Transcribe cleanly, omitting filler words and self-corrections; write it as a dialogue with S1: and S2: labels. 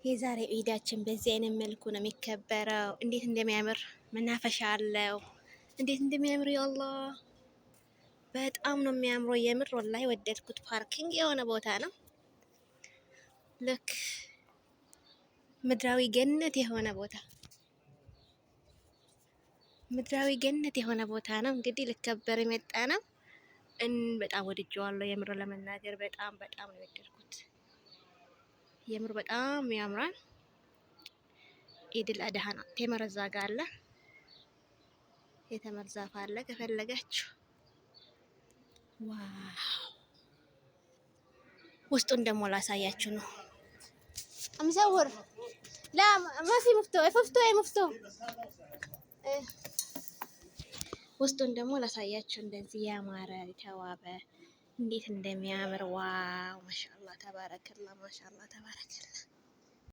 S1: የዛሬ ኢዳችን በዚህ አይነት መልኩ ነው የሚከበረው። እንዴት እንደሚያምር መናፈሻ አለው። እንዴት እንደሚያምር ያአላህ በጣም ነው የሚያምረው። የምር ወላሂ ወደድኩት። ፓርኪንግ የሆነ ቦታ ነው። ልክ ምድራዊ ገነት የሆነ ቦታ ነው። እንግዲህ ልከበር የመጣ ነው። በጣም ወድጄዋለሁ። የምር ለመናገር በጣም ነው የወደድኩት። የምር በጣም ያምራል። ኢድል አድሃ ነው። ቴምር እዛ ጋ አለ። የተምር ዛፍ አለ ከፈለጋችሁ። ዋው! ውስጡን ደግሞ ላሳያችሁ ነው። አምሳውር ላ ማፊ ሙፍቶ ውስጡን ደግሞ ላሳያችሁ። እንደዚህ ያማረ የተዋበ እንዴት እንደሚያምር ዋው! ማሻአላ ተባረከላ፣ ማሻአላ ተባረከላ።